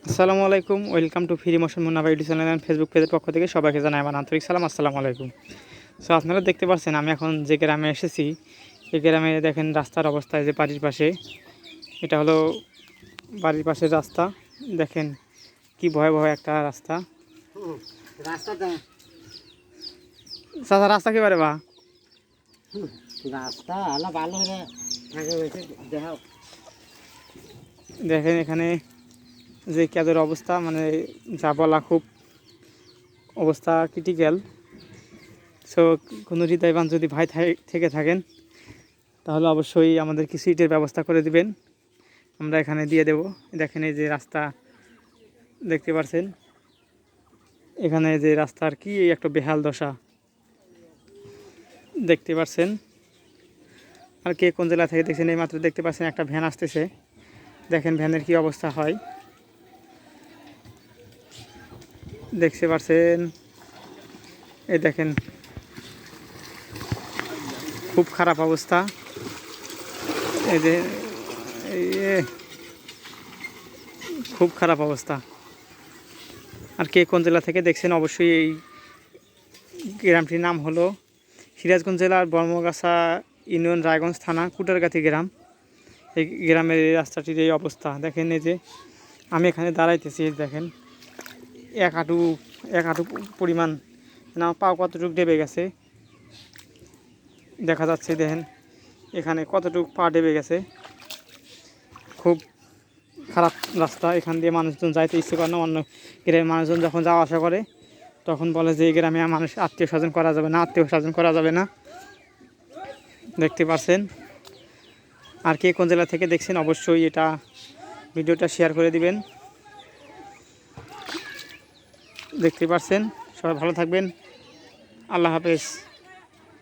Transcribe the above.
আসসালামু আলাইকুম, welcome to free motion Munnabhai YouTube channel and Facebook পেজের পক্ষ থেকে সবাইকে জানাই আমার আন্তরিক সালাম। আসসালামু আলাইকুম। সো আপনারা দেখতে পাচ্ছেন আমি এখন যে গ্রামে এসেছি, এই গ্রামে দেখেন রাস্তার অবস্থায় যে বাড়ির পাশে, এটা হলো বাড়ির পাশের রাস্তা। দেখেন কি ভয়াবহ একটা রাস্তা। রাস্তাটা চাচা রাস্তা কীবারে বা রাস্তা আলা ভালো হলে থাকে হয়েছে দেখাও। দেখেন এখানে যে কাজের অবস্থা, মানে যা বলা খুব অবস্থা ক্রিটিক্যাল। সো কোনো হৃদয়বান যদি ভাই থেকে থাকেন তাহলে অবশ্যই আমাদের কিছু ইটের ব্যবস্থা করে দিবেন, আমরা এখানে দিয়ে দেব। দেখেন এই যে রাস্তা দেখতে পাচ্ছেন, এখানে যে রাস্তার কি একটা বেহাল দশা দেখতে পাচ্ছেন। আর কে কোন জেলা থেকে দেখছেন, এই মাত্র দেখতে পাচ্ছেন একটা ভ্যান আসতেছে। দেখেন ভ্যানের কি অবস্থা হয় দেখতে পাচ্ছেন। এই দেখেন খুব খারাপ অবস্থা। এই যে খুব খারাপ অবস্থা। আর কে কোন জেলা থেকে দেখছেন অবশ্যই। এই গ্রামটির নাম হলো সিরাজগঞ্জ জেলার বর্মগাছা ইউনিয়ন, রায়গঞ্জ থানা, কুটারগাতি গ্রাম। এই গ্রামের এই রাস্তাটির এই অবস্থা দেখেন। এই যে আমি এখানে দাঁড়াইতেছি, দেখেন এক হাঁটু পরিমাণ, না পাও কতটুকু ডেবে গেছে দেখা যাচ্ছে। দেখেন এখানে কতটুকু পা ডেবে গেছে। খুব খারাপ রাস্তা, এখান দিয়ে মানুষজন যাইতে ইচ্ছে করে না। অন্য গ্রামের মানুষজন যখন যাওয়া আসা করে তখন বলে যে এই গ্রামে মানুষ আত্মীয় স্বজন করা যাবে না। দেখতে পাচ্ছেন। আর কে কোন জেলা থেকে দেখছেন অবশ্যই এটা ভিডিওটা শেয়ার করে দিবেন। দেখতে পাচ্ছেন। সবাই ভালো থাকবেন। আল্লাহ হাফেজ।